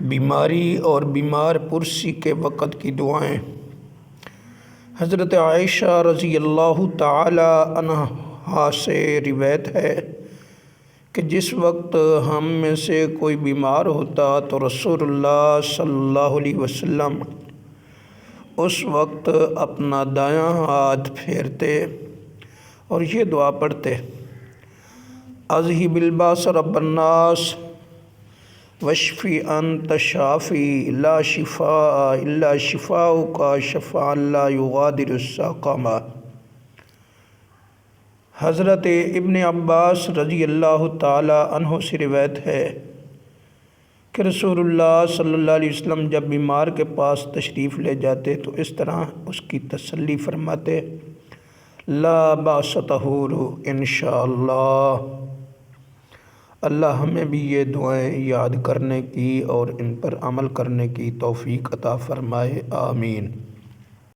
بیماری اور بیمار پرسی کے وقت کی دعائیں۔ حضرت عائشہ رضی اللہ تعالی عنہا سے روایت ہے کہ جس وقت ہم میں سے کوئی بیمار ہوتا تو رسول اللہ صلی اللہ علیہ وسلم اس وقت اپنا دایاں ہاتھ پھیرتے اور یہ دعا پڑھتے: اذہب الباس رب الناس واشفی انت شافی لا شفاء الا شفاؤک شفاء لا یغادر سقما۔ حضرت ابن عباس رضی اللہ تعالی عنہ سے روایت ہے کہ رسول اللہ صلی اللہ علیہ وسلم جب بیمار کے پاس تشریف لے جاتے تو اس طرح اس کی تسلی فرماتے: لا باس طہور انشاءاللہ۔ اللہ ہمیں بھی یہ دعائیں یاد کرنے کی اور ان پر عمل کرنے کی توفیق عطا فرمائے، آمین۔